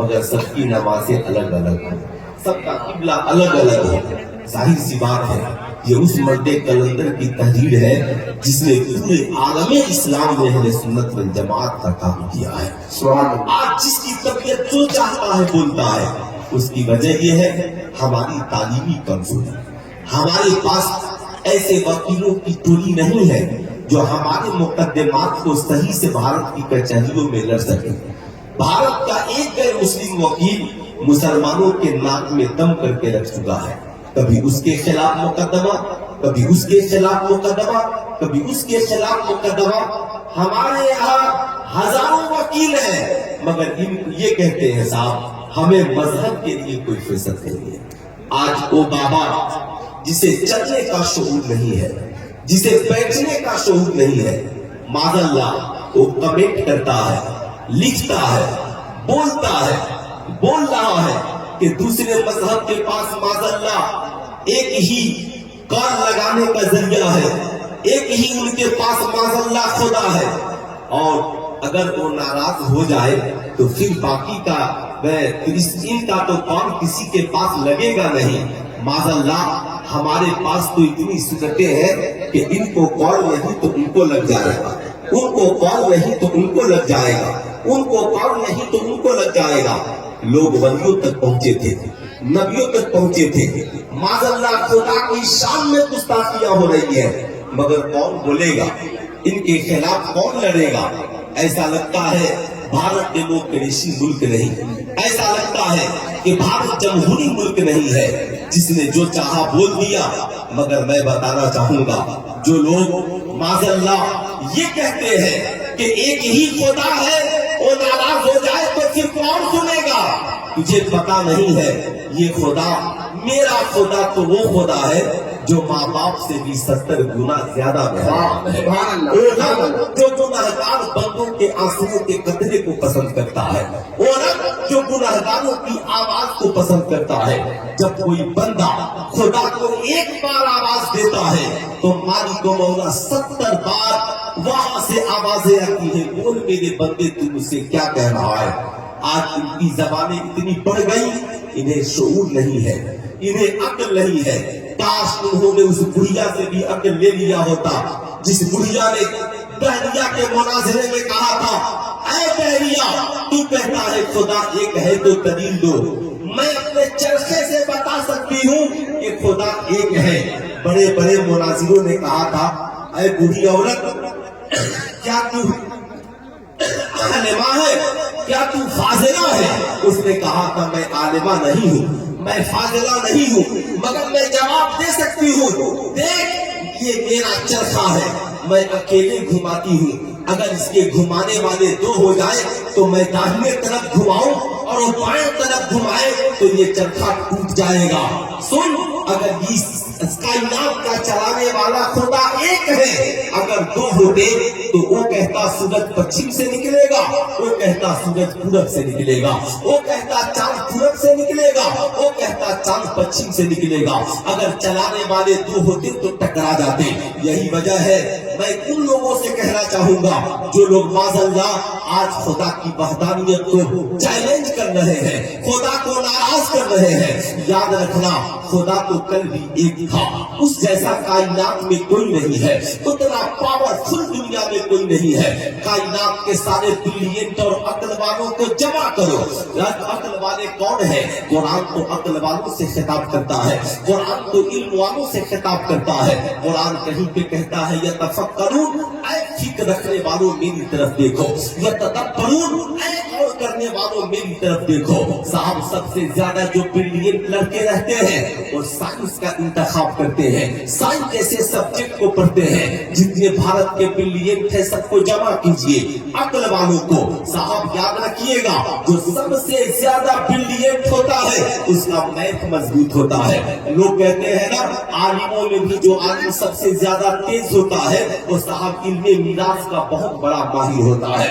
مگر سب کی نمازیں الگ الگ ہیں، سب کا قبلہ الگ الگ ہے۔ ظاہر سی بات ہے یہ اس مرد کلندر کی تحریر ہے جس نے پورے عالم اسلام میں اہل سنت والجماعت کا کام کیا ہے۔ آج جس کی طبیعت جو چاہتا ہے بولتا ہے، اس کی وجہ یہ ہے ہماری تعلیمی کمزوری۔ ہمارے پاس ایسے وکیلوں کی ٹولی نہیں ہے جو ہمارے مقدمات کو صحیح سے بھارت کی کچہریوں میں لڑ سکے۔ بھارت کا ایک غیر مسلم وکیل مسلمانوں کے ناک میں دم کر کے رکھ چکا ہے، کبھی اس کے خلاف مقدمہ، کبھی اس کے خلاف مقدمہ، کبھی اس کے خلاف مقدمہ۔ ہمارے یہاں ہزاروں وکیل ہیں مگر یہ کہتے ہیں صاحب ہمیں مذہب کے لیے کوئی فرصت نہیں ہے۔ آج وہ بابا جسے چلنے کا شعور نہیں ہے، جسے بیٹھنے کا شعور نہیں ہے، معاذ اللہ وہ کمنٹ کرتا ہے، لکھتا ہے، بولتا ہے، بول رہا ہے کہ دوسرے مذہب کے پاس معاذ اللہ ایک ہی کان لگانے کا ذریعہ ہے، ایک ہی ان کے پاس معاذ اللہ خدا ہے، اور اگر وہ ناراض ہو جائے تو پھر باقی کا فلسطین کا تو کام کسی کے پاس لگے گا نہیں۔ معاذ اللہ ہمارے پاس تو اتنی صورتیں ہیں کہ ان کو کال نہیں تو ان کو لگ جائے گا، ان کو کال نہیں تو ان کو لگ جائے گا، ان کو کال نہیں تو ان کو لگ جائے گا۔ لوگ ولیوں تک پہنچے تھے، نبیوں تک پہنچے تھے، معاذ اللہ خدا کی شان میں گستاخیاں ہو رہی ہے، مگر کون بولے گا؟ ان کے خلاف کون لڑے گا؟ ایسا لگتا ہے بھارت ڈیموکریسی ملک نہیں، ایسا لگتا ہے کہ بھارت جمہوری ملک نہیں ہے جس نے جو چاہا بول دیا۔ مگر میں بتانا چاہوں گا جو لوگ معاذ اللہ یہ کہتے ہیں کہ ایک ہی خدا ہے، وہ ناراض ہو جائے تو پھر کون سنے گا؟ تجھے پتا نہیں ہے یہ خدا، میرا خدا تو وہ خدا ہے جو ماں باپ سے بھی 70 گنا زیادہ مہربان ہے، جو گنہگار بندوں کے آنسوؤں کے قطرے کو پسند کرتا ہے، وہ رب جو گنہگاروں کی آواز کو پسند کرتا ہے۔ جب کوئی بندہ خدا کو ایک بار آواز دیتا ہے تو مالک و مولا 70 بار وہاں سے آوازیں آتی ہیں، بول میرے بندے تو مجھ سے کیا کہہ رہا ہے۔ آج ان کی زبانیں اتنی بڑھ گئی، انہیں شعور نہیں ہے، انہیں عقل نہیں ہے۔ کاش انہوں نے اس بڑھیا سے بھی عقل لے لیا ہوتا جس بڑھیا نے بحریہ کے مناظرے میں کہا تھا، اے بحریہ تو کہتا ہے خدا ایک ہے تو دلیل دو۔ میں اپنے چرخے سے بتا سکتی ہوں کہ خدا ایک ہے۔ بڑے بڑے مناظروں نے کہا تھا، اے بوڑھی عورت کیا تو عالمہ ہے، کیا تو فاضلہ ہے؟ اس نے کہا تھا میں عالمہ نہیں ہوں، میں فاضلہ نہیں ہوں، مگر میں جواب دے سکتی ہوں۔ دیکھ یہ میرا چرخا ہے، میں اکیلے گھماتی ہوں، اگر اس کے گھمانے والے دو ہو جائے تو میں داہنے طرف گھماؤں اور وہ بائیں طرف گھمائے تو یہ چرخا ٹوٹ جائے گا۔ سن، اگر اس کائنات کا چلانے والا خدا ایک ہے، اگر دو ہوتے تو وہ کہتا سورج پچھم سے نکلے گا، وہ کہتا سورج پورب سے نکلے گا، وہ کہتا چاند پورب سے نکلے گا، وہ کہتا چاند پچھم سے نکلے گا۔ اگر چلانے والے دو ہوتے تو ٹکرا جاتے۔ یہی وجہ ہے میں ان لوگوں سے کہنا چاہوں گا جو لوگ معاذ اللہ آج خدا کی وحدانیت کو چیلنج کر رہے ہیں، خدا کو ناراض کر رہے ہیں، یاد رکھنا خدا تو کل بھی ایک تھا، اس جیسا کائنات میں کوئی نہیں ہے، اتنا پاورفل دنیا میں کوئی نہیں ہے۔ کائنات کے سارے بریلینٹ اور عقل والوں کو جمع کرو۔ عقل والے کون ہیں؟ قرآن تو عقل والوں سے خطاب کرتا ہے، قرآن تو علم والوں سے خطاب کرتا ہے۔ قرآن کہیں پہ کہتا ہے یتفکرون، اے فکر رکھنے والوں میری طرف دیکھو، یتدبرون، اے غور کرنے والوں میری طرف دیکھو۔ صاحب سب سے زیادہ جو بریلینٹ لڑکے رہتے ہیں اور سائنس کا انتخاب کرتے ہیں، سائنس جیسے سبجیکٹ کو پڑھتے ہیں۔ جتنے بھارت کے بریلینٹ ہیں سب کو جمع کیجئے، عقل والوں کو۔ صاحب یاد رکھیے گا جو سب سے زیادہ بریلینٹ ہوتا ہے اس کا میتھ مضبوط ہوتا ہے۔ لوگ کہتے ہیں نا عالموں میں بھی جو عالم سب سے زیادہ تیز ہوتا ہے وہ صاحب علم میراث کا بہت بڑا ماہر ہوتا ہے،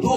2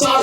4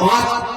5,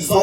100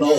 9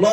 9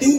3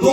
2,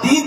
3,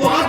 5,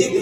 1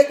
1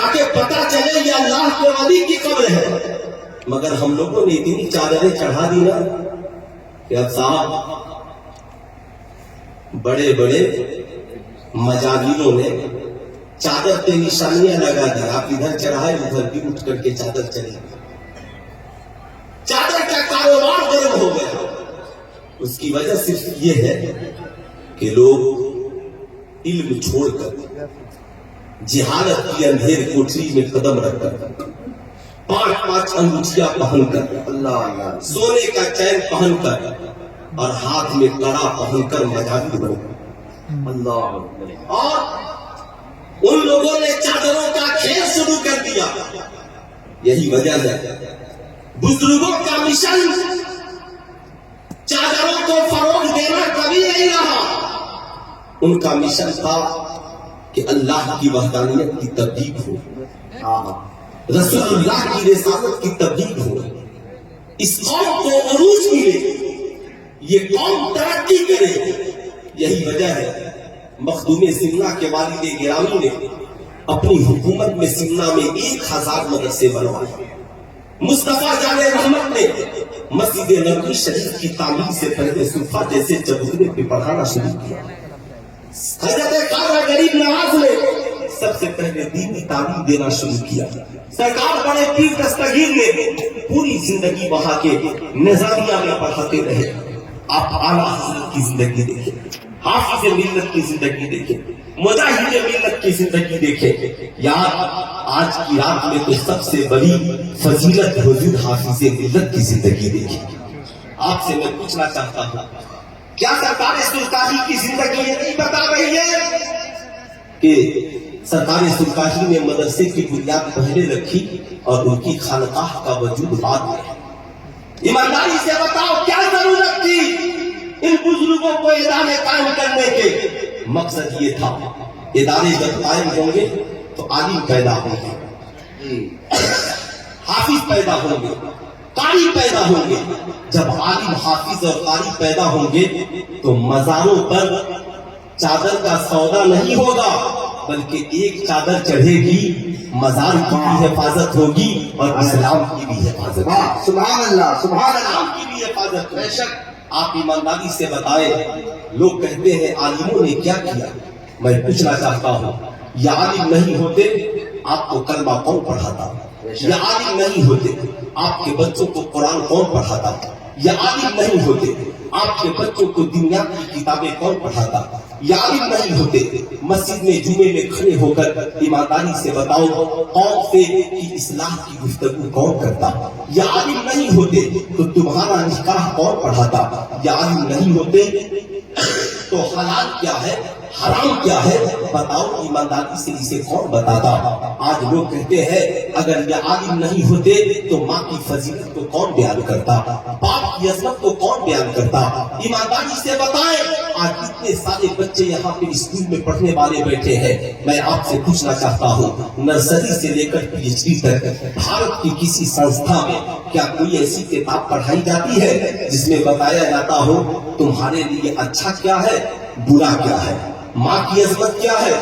تاکہ پتا چلے یہ اللہ کے ولی کی قبر ہے. مگر ہم لوگوں نے اتنی چادریں چڑھا دی نا کہ اب صاحب بڑے بڑے مجاہدوں نے چادر پہ نشانیاں لگا دی. آپ ادھر چڑھائے ادھر بھی اٹھ کر کے چادر چلی. چادر کا کاروبار گرم ہو گیا. اس کی وجہ صرف یہ ہے کہ لوگ علم چھوڑ کر جہالت کی اندھیر کوٹری میں قدم رکھ کر 5 انگوٹھیاں پہن کر اللہ سونے کا چین پہن کر اور ہاتھ میں کڑا پہن کر مجاہد بن گئے. اللہ اور ان لوگوں نے چادروں کا کھیل شروع کر دیا. یہی وجہ ہے بزرگوں کا مشن چادروں کو فروغ دینا کبھی نہیں رہا. ان کا مشن تھا کہ اللہ کی وحدانیت کی تبلیغ ہو, رسول اللہ کی رسالت کی تبلیغ ہو, اس قوم کو عروج ملے, یہ قوم ترقی کرے. یہی وجہ ہے مخدوم سمنا کے والد گرامی نے اپنی حکومت میں سمنا میں 1000 مدرسے بنوائے. مصطفیٰ جان رحمت نے مسجد نبوی شریف کی تعمیر سے پہلے صفحہ جیسے چبوترے پہ پڑھانا شروع کیا. حضرت خواجہ غریب نواز نے سب سے پہلے دینی تعلیم دینا شروع کیا. سرکار بڑے پیر دستگیر نے پوری زندگی وہاں کے نظامیہ میں پڑھاتے رہے. آپ اعلیٰ حضرت کی زندگی دیکھیں, حافظ ملت کی زندگی دیکھیں, مجاہد ملت کی زندگی دیکھیں. یار آج کی رات میں تو سب سے بڑی فضیلت حضور حافظ ملت کی زندگی دیکھیں. آپ سے میں پوچھنا چاہتا ہوں, کیا سرکار سلطانی کی زندگی یہ نہیں بتا رہی ہے کہ سرکار سلطانی نے مدرسے کی بنیاد پہلے رکھی اور ان کی خانقاہ کا وجود بعد میں؟ ایمانداری سے بتاؤ کیا ضرورت تھی ان بزرگوں کو ادارے قائم کرنے کے؟ مقصد یہ تھا ادارے جب قائم ہوں گے تو عالم پیدا ہوں گے, حافظ پیدا ہوں گے, قاری پیدا ہوں گے. جب عالم حافظ اور قاری پیدا ہوں گے تو مزاروں پر چادر کا سودا نہیں ہوگا, بلکہ ایک چادر چڑھے گی, مزار کی بھی حفاظت ہوگی اور اسلام کی بھی حفاظت ہوگی. سبحان اللہ, سبحان اللہ. اسلام کی بھی حفاظت ہوگی. بے شک آپ ایمانداری سے بتائیں, لوگ کہتے ہیں عالموں نے کیا کیا. میں پوچھنا چاہتا ہوں, یہ عالم نہیں ہوتے آپ کو کلمہ کون پڑھاتا؟ یہ عالم نہیں ہوتے آپ کے بچوں کو قرآن کون پڑھاتا؟ یہ عالم نہیں ہوتے آپ کے بچوں کو دنیا کی کتابیں کون پڑھاتا؟ یہ عالم نہیں ہوتے مسجد میں جمعے میں کھڑے ہو کر ایمانداری سے بتاؤ قوم سے کی اصلاح کی گفتگو کون کرتا؟ یہ عالم نہیں ہوتے تو تمہارا نکاح کون پڑھاتا؟ یہ عالم نہیں ہوتے تو حلال کیا ہے حرام کیا ہے بتاؤ ایمانداری سے اسے کون بتاتا؟ آج لوگ کہتے ہیں اگر یہ عالم نہیں ہوتے تو ماں کی فضیلت کو کون بیان کرتا, باپ کی عظمت کو کون بیان کرتا؟ ایمانداری سے بتائیں, آج اتنے سارے بچے یہاں پہ اسکول میں پڑھنے والے بیٹھے ہیں. میں آپ سے پوچھنا چاہتا ہوں, نرسری سے لے کر PhD تک بھارت کی کسی سنستھا میں کیا کوئی ایسی کتاب پڑھائی جاتی ہے جس میں بتایا جاتا ہو تمہارے لیے اچھا کیا ہے برا کیا ہے, ماں کی عظمت کیا ہے,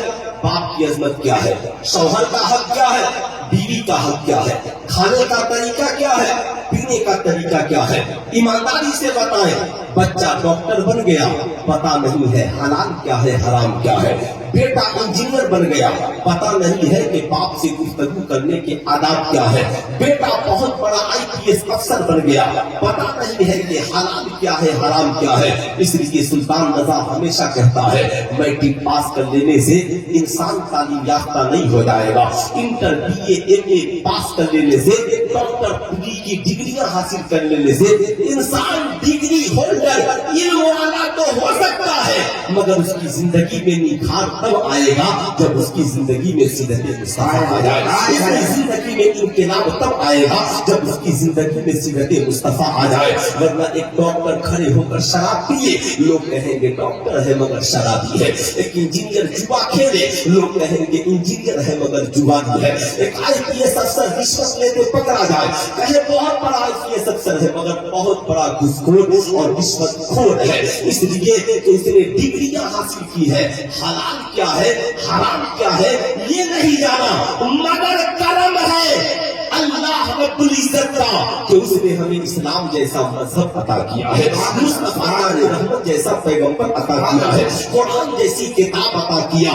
باپ کی عظمت کیا ہے, شوہر کا حق کیا ہے, بیوی کا حق کیا ہے, کھانے کا طریقہ کیا ہے, پینے کا طریقہ کیا ہے؟ ایمانداری سے بتائیں, بچہ ڈاکٹر بن گیا پتا نہیں ہے حلال کیا ہے حرام کیا ہے, بیٹا انجینئر بن گیا پتا نہیں ہے کہ باپ سے گفتگو کرنے کے آداب کیا ہے, بیٹا بہت بڑا IPS افسر بن گیا پتا نہیں ہے کہ حلال کیا ہے حرام کیا ہے. اس لیے سلطان رضا ہمیشہ کہتا ہے میٹرک پاس کر لینے سے انسان تعلیم یافتہ نہیں ہو جائے گا, انٹر BA MA پاس کر لینے سے, ڈاکٹر PhD کی ڈگریاں حاصل کر لینے سے انسان ڈگری ہولڈر علم والا تو ہو سکتا ہے مگر اس کی زندگی میں نکھار تب آئے گا جب اس کی زندگی میں سیرت مصطفیٰ آ جائے, اس کی زندگی میں انقلاب تب آئے گا جب اس کی زندگی میں سیرت مصطفیٰ آ جائے. ورنہ ایک ڈاکٹر کھڑے ہو کر شراب پیے لوگ کہیں گے ڈاکٹر ہے مگر شرابی ہے, ایک انجینئر جوا کھیلے لوگ کہیں گے انجینئر ہے مگر جوانی ہے, ایک IPS افسر رشوت لیتے پکڑا جائے کہے بہت بڑا IPS افسر ہے مگر بہت بڑا گھوسخور اور رشوت خور ہے. اس لیے کہ اس نے ڈگریاں دنیا حاصل کی ہے، حلال کیا ہے حرام کیا ہے یہ نہیں جانا، مگر کرم ہے اللہ رب العزت کا کہ اس نے ہمیں اسلام جیسا مذہب عطا کیا ہے، مصطفیٰ نے رحمت جیسا پیغمبر عطا کیا ہے، قرآن جیسی کتاب عطا کیا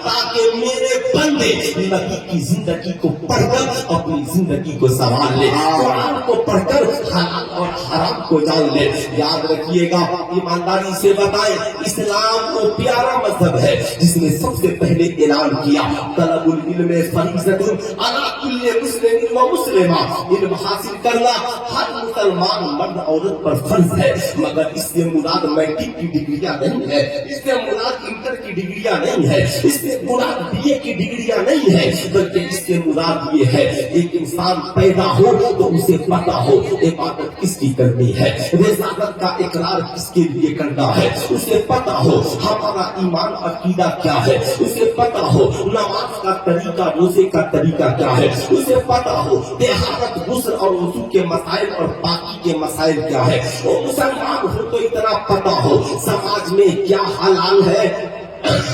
تاکہ میرے بندے نبی کی زندگی کو پڑھ کر اپنی زندگی کو سنوار لے، قرآن کو پڑھ کر حلال اور حرام کو جان لے۔ یاد رکھیے گا، ایمانداری سے بتائیں، اسلام وہ پیارا مذہب ہے جس نے سب سے پہلے اعلان کیا طلب العلم فریضۃ علی کل مسلم و مسلمہ، علم حاصل کرنا ہر مسلمان مرد عورت پر فرض ہے، مگر اس سے مراد میٹرک کی ڈگریاں نہیں ہے، اس سے مراد انٹر کی ڈگریاں نہیں ہے، اس سے مراد بی اے کی ڈگریاں نہیں ہے، بلکہ اس سے مراد یہ ہے ایک انسان پیدا ہو تو اسے پتا ہو عبادت کس کی کرنی ہے، رسالت کا اقرار کس کے لیے کرنا ہے، اسے پتا ہو ہمارا ایمان عقیدہ کیا ہے، اسے پتا ہو نماز کا طریقہ روزے کا طریقہ کیا ہے، اسے پتا ہو طہارت غسل اور وضو کے مسائل اور باقی کے مسائل کیا ہے، وہ مسلمان ہو تو اتنا پتا ہو سماج میں کیا حلال ہے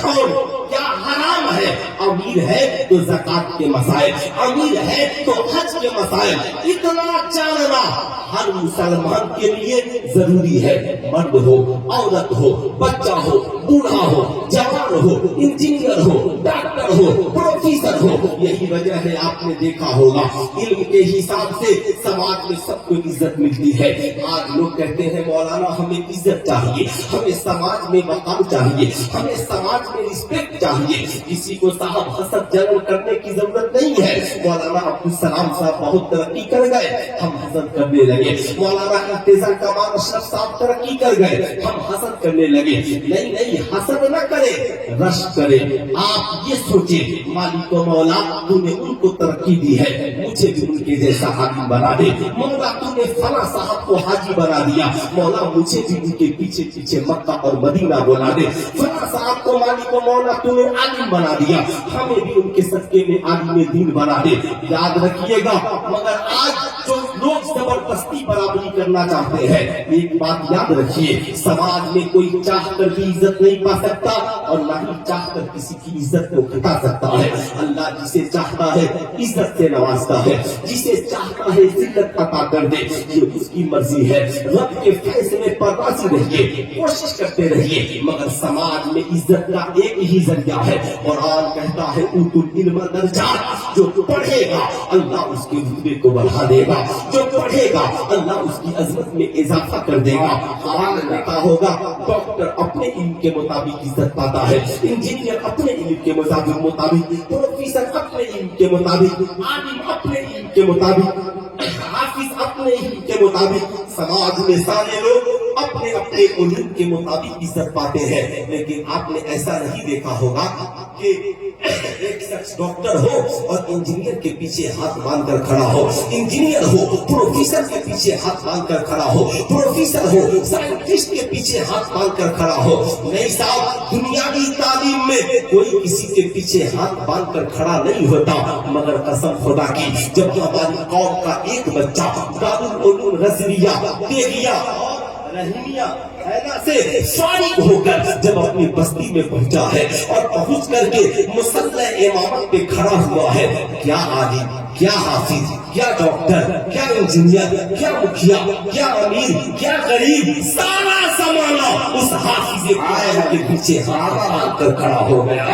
اور کیا حرام ہے، امیر ہے تو زکات کے مسائل، امیر ہے تو حج کے مسائل، اتنا جاننا ہر مسلمان کے لیے ضروری ہے، مرد ہو عورت ہو بچہ ہو بوڑھا ہو جوان ہو انجینئر ہو ڈاکٹر ہو پروفیسر ہو۔ یہی وجہ ہے آپ نے دیکھا ہوگا علم کے حساب سے سماج میں سب کو عزت ملتی ہے۔ آج لوگ کہتے ہیں مولانا ہمیں عزت چاہیے، ہمیں سماج میں مقام چاہیے، ہمیں سماج میں رسپیکٹ چاہیے، کسی کو صاحب حسد جلن کرنے کی ضرورت نہیں ہے۔ مولانا عبدالسلام صاحب بہت ترقی کر گئے، ہم حسد کرنے لگے، مولانا انتظار کمال اشرف صاحب ترقی کر گئے، ہم حسد کرنے لگے۔ نہیں نہیں، حسد نہ کرے، رشک کرے۔ آپ یہ سوچیں مالک و مولا تو نے ان کو ترقی دی ہے، مجھے بھی ان کے جیسا حاکم بنا دے، مولا تو نے فلاں صاحب کو حاجی بنا دیا، مولا مجھے بھی ان کے پیچھے پیچھے مکہ اور مدینہ بنا دے، فلاں صاحب کو مالک و مولا تو نے عالم بنا دیا، ہمیں بھی ان کے صدقے میں عالم دین بنا دے۔ یاد رکھیے گا، مگر آج جو لوگ زبردستی برابری کرنا چاہتے ہیں، ایک بات یاد رکھیے، سماج میں کوئی چاہ کر بھی عزت نہیں پا سکتا اور نہ ہی چاہ کر کسی کی عزت کو گھٹا سکتا ہے۔ اللہ جسے چاہتا ہے عزت سے نوازتا ہے، جسے چاہتا ہے ذلت عطا کر دے، یہ اس کی مرضی ہے۔ رب کے فیصلے پر راضی رہیے، کوشش کرتے رہیے، مگر سماج میں عزت کا ایک ہی ذریعہ ہے، قرآن کہتا ہے اوتوا العلم درجات، جو پڑھے گا اللہ اس کے رتبے کو بڑھا دے گا، جو پڑھے گا اللہ اس کی عظمت میں اضافہ کر دے گا۔ قرآن کہتا ہوگا ڈاکٹر اپنے علم کے مطابق عزت پاتا ہے، انجینئر اپنے علم کے مطابق، پروفیسر اپنے علم کے مطابق، عالم اپنے علم کے مطابق، حافظ اپنے علم کے مطابق، سماج میں سارے لوگ اپنے اپنے علم کے مطابق عزت پاتے ہیں۔ لیکن آپ نے ایسا نہیں دیکھا ہوگا کہ ایک شخص ڈاکٹر ہو اور انجینئر کے پیچھے ہاتھ باندھ کر کھڑا ہو، انجینئر ہو پروفیسر کے پیچھے ہاتھ باندھ کر کھڑا ہو، پروفیسر ہو سائنٹسٹ کے پیچھے ہاتھ باندھ کر کھڑا ہو۔ نہیں صاحب، دنیاوی تعلیم میں کوئی کسی کے پیچھے ہاتھ باندھ کر کھڑا نہیں ہوتا، مگر قسم خدا کی جب ہماری قوم کا ایک بچہ دارالعلوم رضویہ دیگیا رحیمیہ سے فارغ ہو کر جب اپنی بستی میں پہنچا ہے اور پہنچ کر کے مصلح امامت پہ کھڑا ہوا ہے، کیا عالم کیا حافظ کیا ڈاکٹر کیا انجینئر کیا مکھیا کیا امیر کیا غریب، سارا زمانہ اس حافظ قائم کے پیچھے ہاتھ باندھ کر کھڑا ہو گیا۔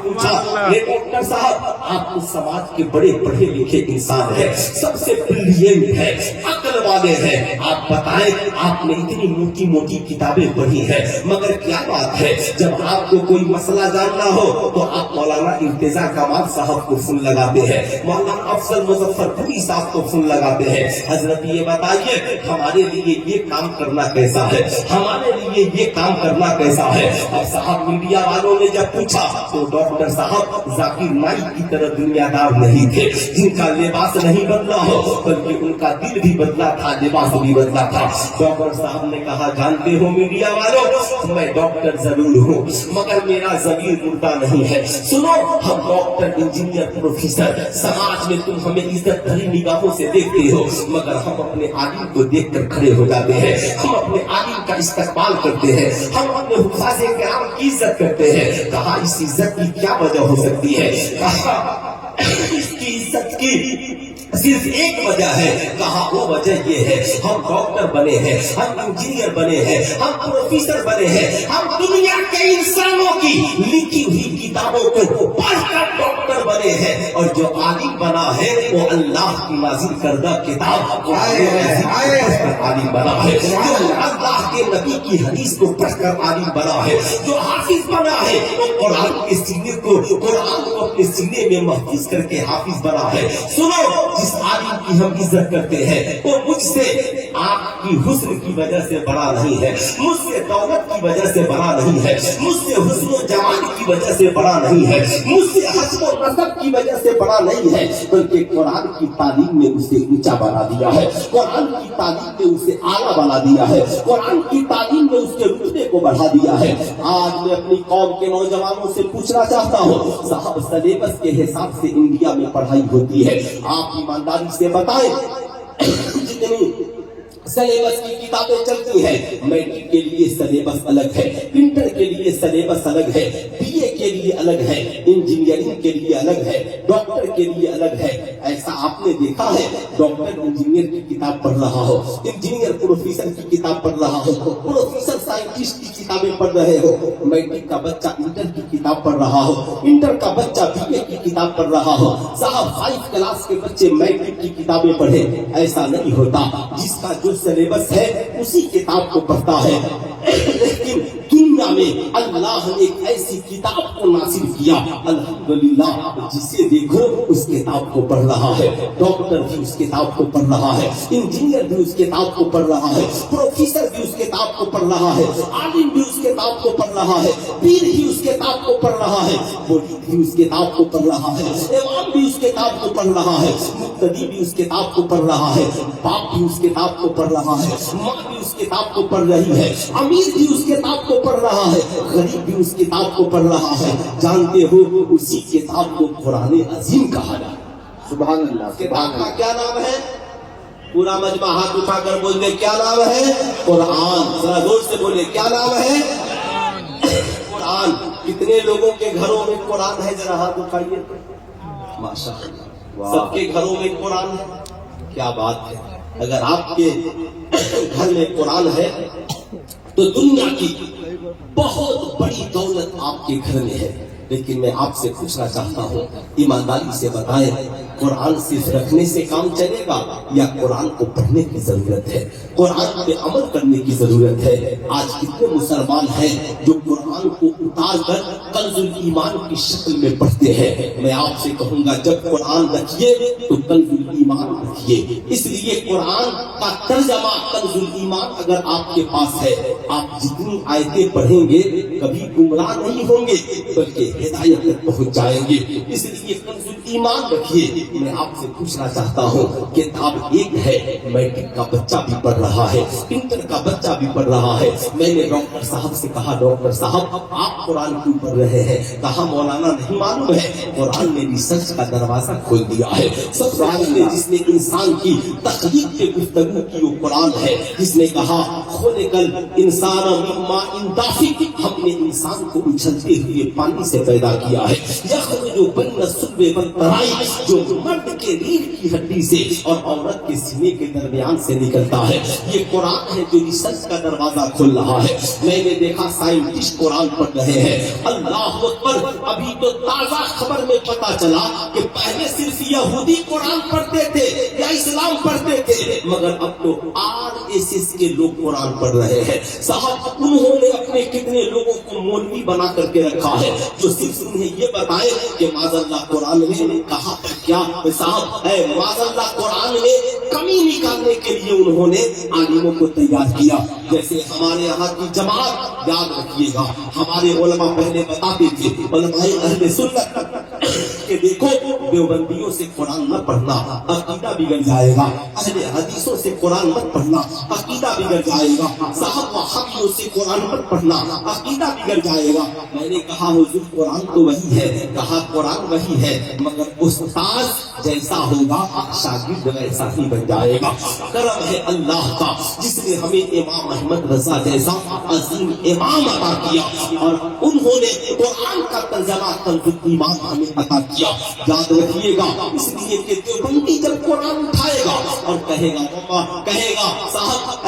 پوچھا ڈاکٹر صاحب آپ تو سماج کے بڑے پڑھے لکھے انسان ہیں، سب سے بریلینٹ ہے، عقل والے ہیں، آپ بتائیں آپ نے اتنی موٹی موٹی کتابیں پڑھی ہیں، مگر کیا بات ہے جب آپ کو کوئی مسئلہ جاننا ہو تو آپ مولانا انتظار کمال صاحب کو فون لگاتے ہیں، مولانا افضل مظفر پوری صاحب کو فون لگاتے ہیں، حضرت یہ بتائیے ہمارے لیے یہ کام کرنا کیسا ہے، ہمارے لیے یہ کام کرنا کیسا ہے۔ اب صاحب میڈیا والوں نے جب پوچھا تو ڈاکٹر صاحب ذاکر نائک کی طرح دنیا دار نہیں تھے، جن کا لباس نہیں بدلا ہو بلکہ ان کا دل بھی بدلا تھا, لباس بھی بدلا تھا. ڈاکٹر صاحب نے کہا جانتے ہو میڈیا والوں, میں ڈاکٹر ضرور ہوں مگر میرا ضمیر مردہ نہیں ہے. سنو, ہم ڈاکٹر, انجینئر, پروفیسر, سماج میں تم ہمیں عزت بھری نگاہوں سے دیکھتے ہو مگر ہم اپنے عالم کو دیکھ کر کھڑے ہو جاتے ہیں. ہم اپنے عالم کا استقبال کرتے ہیں, ہم اپنے حفاظ کرام کی عزت کرتے ہیں. کہا اس عزت کی کیا وجہ ہو سکتی ہے؟ کہا اس کی عزت کی صرف ایک وجہ ہے. کہا وہ وجہ یہ ہے, ہم ڈاکٹر بنے ہیں, ہم انجینئر بنے ہیں, ہم پروفیسر بنے ہیں, ہم دنیا کے انسانوں کی لکھی ہوئی کتابوں کو پڑھ کر ڈاکٹر بنے ہیں, اور جو عالم بنا ہے وہ اللہ کی نازل کردہ کتاب عالم بنا ہے, جو اللہ کے نبی کی حدیث کو پڑھ کر عالم بنا ہے, جو حافظ بنا ہے وہ قرآن کے سینے کو, قرآن کو اپنے سینے میں محفوظ کر کے حافظ بنا ہے. سنو, جس عالم کی ہم عزت کرتے ہیں وہ مجھ سے, آپ کی حسن کی وجہ سے بڑا نہیں ہے, مجھ سے دولت کی وجہ سے بڑا نہیں ہے, مجھ سے حسن و جمال کی وجہ سے بڑا نہیں ہے, مجھ سے حسب و نسب کی وجہ سے بڑا نہیں ہے, بلکہ قرآن کی تعلیم نے اسے اونچا بنا دیا ہے, قرآن کی تعلیم نے اسے اعلیٰ بنا دیا ہے, قرآن کی تعلیم نے اس کے رتبے کو بڑھا دیا ہے. آج میں اپنی قوم کے نوجوانوں سے پوچھنا چاہتا ہوں, صاحب سلیبس کے حساب سے انڈیا میں پڑھائی ہوتی ہے, آپ ایمانداری سے بتائیں جتنی سلیبس کی کتابیں چلتی ہیں, میٹرک کے لیے سلیبس الگ ہے, انٹر کے لیے سلیبس الگ ہے, بی اے کے لیے الگ ہے, انجینئرنگ کے لیے الگ ہے, ڈاکٹر کے لیے الگ ہے. ایسا آپ نے دیکھا ہے ڈاکٹر انجینئر کی کتاب پڑھ رہا ہو, انجینئر پروفیسر کی کتاب پڑھ رہا ہو, پروفیسر سائنٹسٹ کی کتابیں پڑھ رہے ہو, میٹرک کا بچہ انٹر کی کتاب پڑھ رہا ہو, انٹر کا بچہ بی اے کی کتاب پڑھ رہا ہو. صاحب 5 کلاس کے بچے میٹرک کی کتابیں پڑھے, ایسا نہیں ہوتا. جس کا جو سلیبس ہے اسی کتاب کو پڑھتا ہے. لیکن دنیا میں اللہ نے ایک ایسی کتاب کو نازل کیا, الحمدللہ, جسے دیکھو اس کتاب کو پڑھ رہا ہے, ڈاکٹر بھی اس کتاب کو پڑھ رہا ہے, انجینئر بھی اس کتاب کو پڑھ رہا ہے, پروفیسر بھی اس کتاب کو پڑھ رہا ہے, عالم بھی اس کتاب کو پڑھ رہا ہے, پیر بھی اس کتاب کو پڑھ رہا ہے, ولی بھی اس کتاب کو پڑھ رہا ہے, امام بھی اس کتاب کو پڑھ رہا ہے, مقتدی بھی اس کتاب کو پڑھ رہا ہے, باپ بھی اس کتاب کو پڑھ رہا ہے, ماں بھی اس کتاب کو پڑھ رہی ہے, امیر بھی اس کتاب کو پڑھ رہا ہے, غریب بھی اس کتاب کو پڑھ رہا ہے. جانتے ہو اسی کتاب کو قرآن عظیم کہا جاتا ہے. سبحان اللہ. کتاب کا کیا نام ہے؟ پورا مجمع ہاتھ اٹھا کر بول دے, کیا نام ہے؟ قرآن. ذرا زور سے بولے, کیا نام ہے؟ قرآن. کتنے لوگوں کے گھروں میں قرآن ہے؟ ذرا ہاتھ اٹھائیے. ماشاء اللہ, سب کے گھروں میں قرآن ہے. کیا بات ہے. اگر آپ کے گھر میں قرآن ہے تو دنیا کی بہت بڑی دولت آپ کے گھر میں ہے. لیکن میں آپ سے پوچھنا چاہتا ہوں, ایمانداری سے بتائیں, قرآن صرف رکھنے سے کام چلے گا یا قرآن کو پڑھنے کی ضرورت ہے, قرآن پہ عمل کرنے کی ضرورت ہے؟ آج کتنے مسلمان ہیں جو قرآن کو اتار کر کنز الایمان کی شکل میں پڑھتے ہیں؟ میں آپ سے کہوں گا, جب قرآن رکھیے تو کنز الایمان رکھیے. اس لیے قرآن کا ترجمہ کنز الایمان اگر آپ کے پاس ہے, آپ جتنی آیتیں پڑھیں گے کبھی گمراہ نہیں ہوں گے بلکہ ہدایت تک پہنچ جائیں گے. اس لیے کنز الایمان رکھیے. میں آپ سے پوچھنا چاہتا ہوں, کتاب ایک ہے, میٹرک کا بچہ بھی پڑھ رہا ہے, انٹر کا بچہ بھی پڑھ رہا ہے. میں نے ڈاکٹر صاحب سے کہا, ڈاکٹر صاحب آپ قرآن کیوں پڑھ رہے ہیں؟ کہا مولانا نہیں معلوم ہے, قرآن نے ریسرچ کا دروازہ کھول دیا ہے. سب سے پہلے جس نے انسان کی تخلیق کے گفتگو کی وہ قرآن ہے, جس نے کہا خلق الانسان من ماء دافق, ہم نے انسان کو اچھلتے ہوئے پانی سے پیدا کیا ہے. یخرج بین الصلب والترائب, جو مرد کے ریڑھ کی ہڈی سے اور عورت کے سینے کے درمیان سے نکلتا ہے. یہ قرآن ہے جو ریسرچ کا دروازہ کھول رہا ہے. میں نے دیکھا سائنٹسٹ قرآن پڑھ رہے ہیں. اللہ اکبر, ابھی تو تازہ خبر میں پتا چلا کہ پہلے صرف یہودی قرآن پڑھتے تھے یا اسلام پڑھتے تھے, مگر اب تو RSS کے لوگ قرآن پڑھ رہے ہیں. صاحب انہوں نے اپنے کتنے لوگوں کو مولوی بنا کر کے رکھا ہے جو صرف انہیں یہ بتائے کہ معاذ اللہ قرآن میں کہاں پر کیا. صاحب اے معاذ اللہ قرآن میں کمی نکالنے کے لیے انہوں نے عالموں کو تیار کیا. جیسے ہمارے یہاں کی جماعت, یاد رکھیے گا ہمارے علماء پہلے بتاتے تھے, علماء اہل سنت کہ دیکھو دیوبندیوں سے قرآن مت پڑھنا، عقیدہ بگڑ جائے گا، اہل حدیثوں سے قرآن مت پڑھنا، عقیدہ بگڑ جائے گا، صاحب وہابیوں سے قرآن مت پڑھنا، عقیدہ بگڑ جائے گا۔ میں نے کہا حضور قرآن تو وہی ہے، کہا قرآن وہی ہے مگر استاد جیسا ہوگا شاگرد ویسا ہی بن جائے گا۔ کرم ہے اللہ کا جس نے ہمیں امام احمد رضا جیسا عظیم امام عطا کیا اور انہوں نے قرآن کا ترجمہ کنز ایمان ہمیں عطا کیا۔ یاد رکھیے گا اس لیے کہ دیوبندی جب قرآن اٹھائے گا اور کہے گا صاحب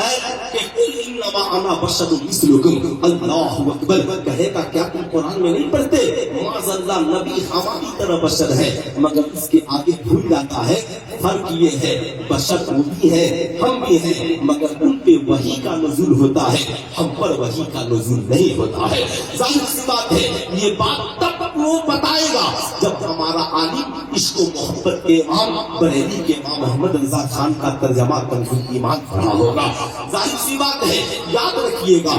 کہ قل انما انا بشر مثلکم، اللہ اکبر، کہے گا کیا تم قرآن میں نہیں پڑھتے؟ معاذ اللہ نبی ہماری طرح بشر ہے مگر اس کے آگے بھول جاتا ہے۔ فرق یہ ہے بشر وہ بھی ہے ہم بھی ہیں مگر ان پہ وحی کا نزول ہوتا ہے، ہم پر وحی کا نزول نہیں ہوتا ہے۔ ظاہر سی بات ہے یہ بات تب وہ بتائے گا جب ہمارا عالم عشق و محبت کے امام بریلی کے امام احمد رضا خان کا ترجمہ کنز ایمان پڑھا ہوگا۔ ظاہر سی بات ہے یاد رکھیے گا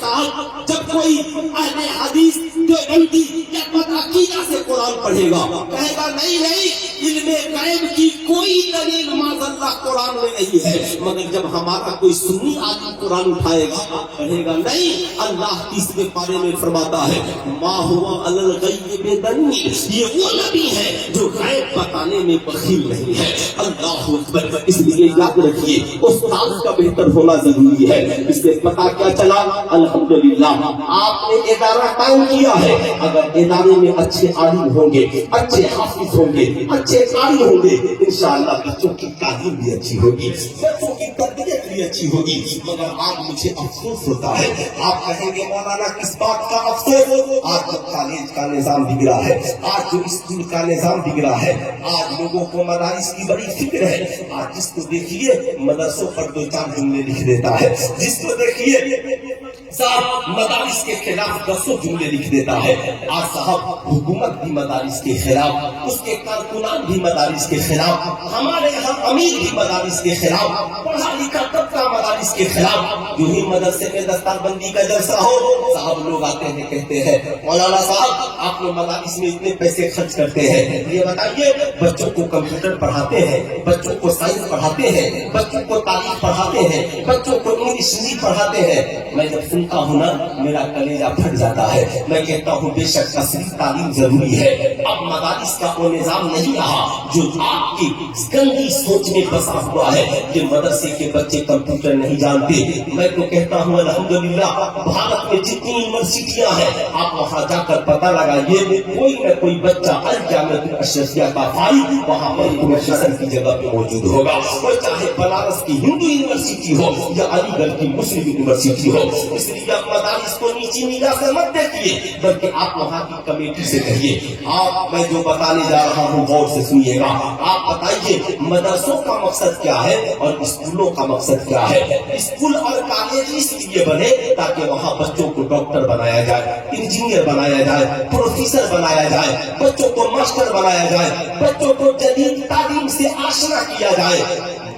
صاحب جب کوئی اہل حدیث دیوبندی یا عقیدہ سے قرآن پڑھے گا کہے گا نہیں علم غیب کی کوئی دلیل معاذ اللہ قرآن میں نہیں ہے، مگر جب ہمارا کوئی سنی عالم قرآن اٹھائے گا کہے گا نہیں اللہ تیسرے پارے میں فرماتا ہے ما ہوا علی الغیب بدنی، یہ وہ نبی ہے جو غیب بتانے میں بخیل نہیں ہے۔ اللہ اکبر، اس لیے یاد رکھیے استاد کا بہتر ہونا ضروری ہے۔ اس سے پتا کیا چلا الحمدللہ آپ نے ادارہ قائم کیا ہے، اگر ادارے میں اچھے عالم ہوں گے، اچھے حافظ ہوں گے، اچھے قاری ہوں گے، انشاءاللہ بچوں کی تعلیم بھی اچھی ہوگی، بچوں کی تربیت بھی اچھی ہوگی۔ مگر آج مجھے افسوس ہوتا ہے، آپ کہیں گے مولانا کس بات کا افسوس؟ آج جو کالج کا نظام بگڑا ہے، آج جو اسکول کا نظام بگڑا ہے، آج لوگوں کو مدارس کی بڑی فکر ہے۔ آج جس کو دیکھیے مدرسوں پر دو چار جملے لکھ دیتا ہے، جس کو دیکھیے صاحب مدارس کے خلاف 10 جملے لکھ دیتا ہے۔ آج صاحب حکومت بھی مدارس کے خلاف، اس کے کارکنان بھی مدارس کے خلاف، ہمارے یہاں امیر بھی مدارس کے خلاف، پڑھا لکھا طبقہ مدارس کے خلاف۔ جو ہی مدرسے میں دستار بندی کا جلسہ ہو صاحب لوگ آتے ہیں کہتے ہیں مولانا صاحب آپ لوگ مدارس میں اتنے پیسے خرچ کرتے ہیں، یہ بتائیے بچوں کو کمپیوٹر پڑھاتے ہیں، بچوں کو سائنس پڑھاتے ہیں، بچوں کو تاریخ پڑھاتے ہیں، بچوں کو انگلش ہندی پڑھاتے ہیں۔ میں جب سنتا ہوں نا میرا کلیجہ پھٹ جاتا ہے، میں کہتا ہوں بے شک عصری تعلیم ضروری ہے، اب مدارس کا وہ نظام نہیں رہا جو آپ کی گندی سوچ میں بسا ہوا ہے کہ مدرسے کے بچے کمپیوٹر نہیں جانتے۔ میں تو کہتا ہوں الحمدللہ بھارت میں جتنی یونیورسٹیاں ہیں آپ وہاں جا کر پتہ لگائیے کوئی نہ کوئی بچہ الجامعۃ الاشرفیہ کا فارغ وہاں پر پروفیسر کی جگہ پہ موجود ہوگا، وہ چاہے بنارس کی ہندو یونیورسٹی ہو یا علی گڑھ کی مسلم یونیورسٹی ہو۔ اس لیے آپ مدارس کو نیچی نگاہ سے مت دیکھیے بلکہ آپ وہاں کی کمیٹی سے کہیے آپ میں جو بتانے جا رہا ہوں غور سے سنیے گا، آپ بتائیے مدرسوں کا مقصد کیا ہے اور اسکولوں کا مقصد کیا ہے؟ اسکول اور کالج اس لیے بنے تاکہ وہاں بچوں کو ڈاکٹر بنایا جائے، انجینئر بنایا جائے، پروفیسر بنایا جائے، بچوں کو ماسٹر بنایا جائے، بچوں کو جدید تعلیم سے آشنا کیا جائے۔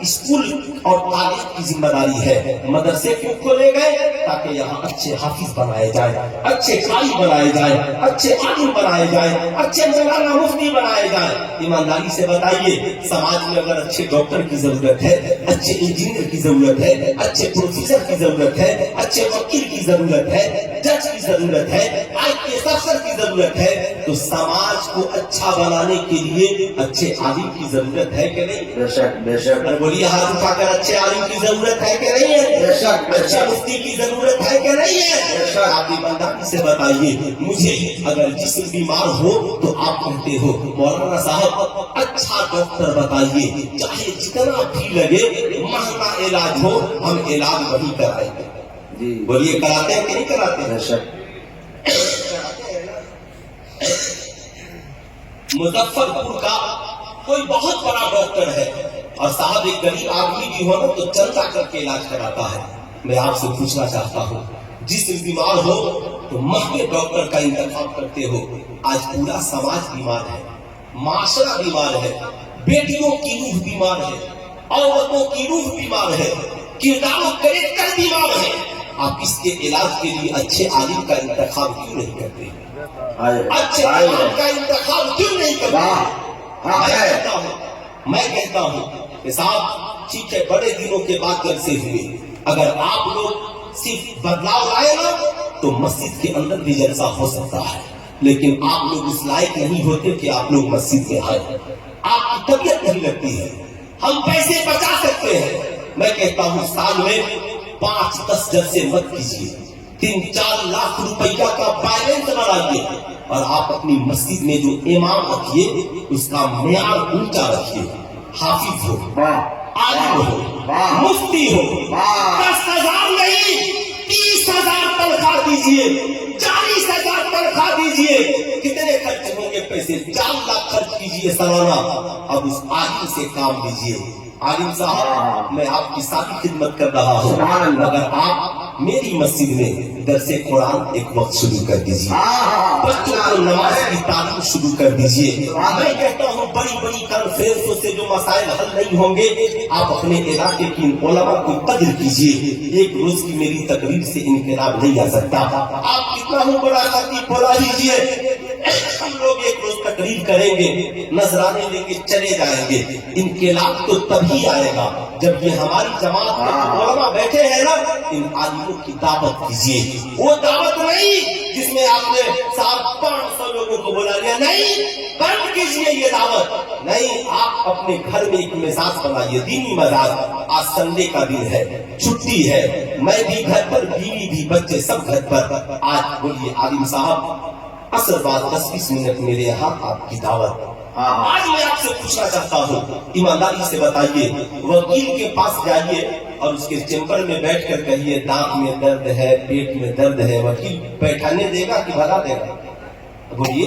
اسکول اور کالج کی ذمہ داری ہے، مدرسے کیوں کھولے گئے؟ تاکہ یہاں اچھے حافظ بنائے جائیں، اچھے قاری بنائے جائیں، اچھے عالم بنائے جائیں، اچھے مولانا مفتی بنائے جائیں۔ ایمانداری سے بتائیے سماج میں اگر اچھے ڈاکٹر کی ضرورت ہے، اچھے انجینئر کی ضرورت ہے، اچھے پروفیسر کی ضرورت ہے، اچھے وکیل کی ضرورت ہے، جج کی ضرورت ہے، IPS افسر کی ضرورت ہے، تو سماج کو اچھا بنانے کے لیے اچھے عالم کی ضرورت ہے کہ نہیں؟ بے شک بے شک، بولیے ہاتھ اٹھا کر اچھے عالم کی ضرورت ہے کہ نہیں ہے؟ بے شک بے اچھے شک مفتی کی ضرورت ہے کہ نہیں ہے؟ آپ ایمانداری سے بتائیے مجھے اگر جسم بیمار ہو تو آپ کہتے ہو مولانا صاحب اچھا ڈاکٹر بتائیے، چاہے جتنا بھی لگے مہنگا علاج ہو ہم علاج وہی کرائیں گے۔ جی بولیے کراتے ہیں کہ نہیں کراتے ہیں؟ بے شک مظفر پور کا کوئی بہت بڑا ڈاکٹر ہے اور صاحب ایک غریب آدمی بھی ہو نا تو چندہ کر کے علاج کراتا ہے۔ میں آپ سے پوچھنا چاہتا ہوں جس بیمار ہو تو مہنگے ڈاکٹر کا انتخاب کرتے ہو، آج پورا سماج بیمار ہے، معاشرہ بیمار ہے، بیٹیوں کی روح بیمار ہے، عورتوں کی روح بیمار ہے، کردار و کریکٹر بیمار ہے، آپ اس کے علاج کے لیے اچھے عالم کا انتخاب کیوں نہیں کرتے؟ اچھے امام کا انتخاب کیوں نہیں کرتا؟ میں کہتا ہوں کہ صاحب ٹھیک ہے، بڑے دنوں کے بعد جلسے ہوئے، اگر آپ لوگ صرف بدلاؤ لائے نا تو مسجد کے اندر بھی جلسہ ہو سکتا ہے، لیکن آپ لوگ اس لائق نہیں ہوتے کہ آپ لوگ مسجد میں آئے، آپ کی طبیعت نہیں لگتی ہے۔ ہم پیسے بچا سکتے ہیں، میں کہتا ہوں سال میں 5-10 جلسے مت کیجیے، 3-4 لاکھ روپیہ کا بیلنس بنائیے، اور آپ اپنی مسجد میں جو امام رکھیے اس کا معیار اونچا رکھیے، حافظ ہو، عالم ہو، مفتی ہو، 10,000 نہیں 30,000 تنخواہ دیجیے، 40,000 تنخواہ دیجیے، کتنے خرچ ہوں گے پیسے؟ 4 لاکھ خرچ کیجیے سالانہ، اب اس عالم سے کام لیجیے۔ عالم صاحب میں آپ کی ساری خدمت کر رہا ہوں، مگر آپ میری مسجد میں درس قرآن ایک وقت شروع کر دیجیے، بچوں کو نماز کی تعلیم شروع کر دیجیے۔ میں کہتا ہوں بڑی بڑی کانفرنسوں سے جو مسائل حل نہیں ہوں گے، آپ اپنے علاقے کی علماء کو قدر کیجیے، ایک روز کی میری تقریر سے انقلاب نہیں آ سکتا۔ آپ کتنا ہوں بڑا خطیب بلا دیجیے، ہم لوگ ایک روز تقریر کریں گے، نذرانے لیں گے، چلے جائیں گے، انقلاب تو تبھی آئے گا جب یہ ہماری جماعت کے علماء بیٹھے ہیں نا، ان عالموں کی دعوت کیجیے، وہ دعوت نہیں جس میں آپ نے 500 لوگوں کو بلا لیا، نہیں، بند کیجیے یہ دعوت، نہیں، آپ اپنے گھر میں ایک مزاج بنائیے، دینی مزاج۔ آج سنڈے کا دن ہے، چھٹی ہے، میں بھی گھر پر، بیوی بھی، بچے سب گھر پر، آج بولیے عالم صاحب اصل بات 10-20 منٹ میرے یہاں آپ کی دعوت۔ آج میں آپ سے پوچھنا چاہتا ہوں، ایمانداری سے بتائیے، وکیل کے پاس جائیے اور اس کے چیمبر میں بیٹھ کر کہیے دانت میں درد ہے، پیٹ میں درد ہے، وکیل بیٹھانے دے گا کہ بھگا دے گا؟ بولیے،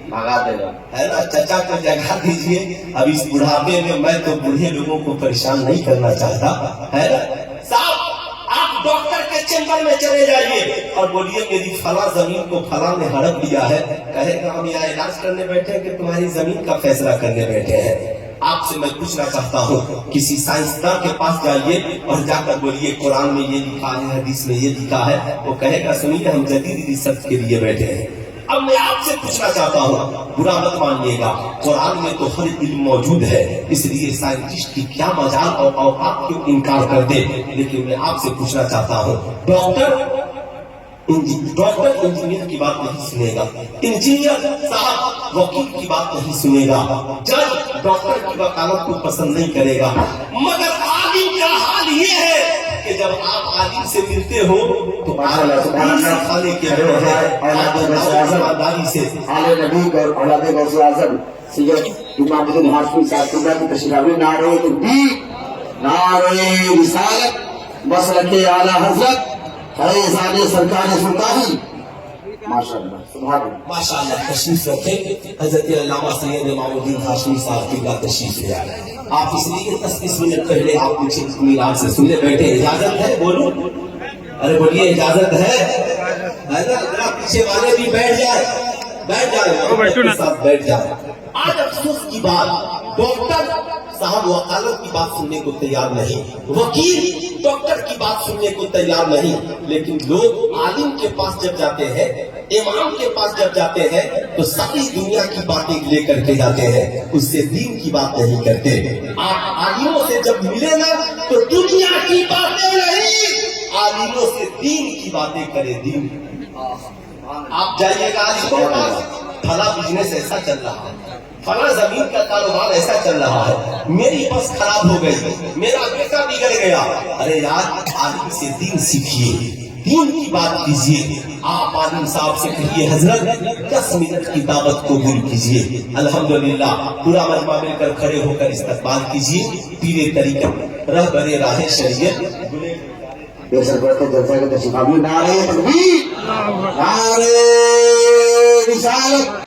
بھگا دے گا، ہے نا؟ چچا کو جگہ دیجیے، اب اس بڑھاپے میں تو بوڑھے لوگوں کو پریشان نہیں کرنا چاہتا، ہے نا صاحب؟ آپ ڈاکٹر کے چیمبر میں چلے جائیے اور بولیے میری فلاں زمین کو فلاں نے ہڑپ لیا ہے، کہے گا ہم یہاں علاج کرنے بیٹھے ہیں کہ تمہاری زمین کا فیصلہ کرنے بیٹھے ہیں۔ آپ سے میں پوچھنا چاہتا ہوں، کسی سائنسدان کے پاس جائیے اور جا کر بولیے قرآن میں یہ لکھا ہے، حدیث میں یہ لکھا ہے، وہ کہے گا سنیے ہم جدید ریسرچ کے لیے بیٹھے ہیں۔ اب میں آپ سے پوچھنا چاہتا ہوں، برا مت مانیے گا، قرآن میں تو ہر علم موجود ہے، اس لیے سائنٹسٹ کی کیا مجال اور اوقات کیوں انکار کر دے، لیکن میں آپ سے پوچھنا چاہتا ہوں، ڈاکٹر انجینئر کی بات نہیں سنے گا، انجینئر صاحب وکیل کی بات نہیں سنے گا، جج ڈاکٹر کی وکالت کو پسند نہیں کرے گا، مگر عالم کا حال یہ ہے کہ جب آپ عالم سے ملتے ہو تو کھانے کے ایمانداری سے اعلی نبی اور اولاد غوث اعظم سید امام الدین ہاشمی صاحب کی تشریف آوری، نعرہ تکبیر، نعرہ رسالت، مسلک اعلی حضرت فیضان سرکار سلطانی، ماشاءاللہ سبحان اللہ، ماشاءاللہ تشریف رکھیں۔ حضرت علامہ سید امام الدین ہاشمی صاحب کی بات تشریف لے آئے، آپ اس لیے 10-20 منٹ پہلے آپ کچھ اطمینان سے سننے بیٹھے، اجازت ہے؟ بولو، ارے بولیے اجازت ہے نا؟ ذرا پیچھے والے بھی بیٹھ جائے، بیٹھ جائے۔ آج افسوس کی بات، ڈاکٹر صاحب وکالت کی بات سننے کو تیار نہیں، وکیل ڈاکٹر کی بات سننے کو تیار نہیں، لیکن لوگ عالم کے پاس جب جاتے ہیں، امام کے پاس جب جاتے ہیں تو ساری دنیا کی باتیں لے کر کے جاتے ہیں، اس سے دین کی بات نہیں کرتے۔ آپ عالموں سے جب ملے نا تو دنیا کی باتیں نہیں، عالموں سے دین کی باتیں کرے، دین۔ آپ جائیے گا عالم کے پاس، فلاں بزنس ایسا چل رہا ہے، فلاں زمین کا کاروبار ایسا چل رہا ہے، میری بس خراب ہو گئی، میرا بیٹا بگڑ گیا، ارے یار عالم سے دین سیکھیے، دین کی بات کیجیے۔ آپ عالم صاحب سے کہیے حضرت 10 منٹ کی دعوت قبول کیجیے، الحمدللہ پورا مجمع مل کر کھڑے ہو کر استقبال کیجیے، پیرے طریقت رہبر راہ شریعت بے سرپرست جلسہ کے تشریف آوری، نعرہ تکبیر، نعرہ رسالت۔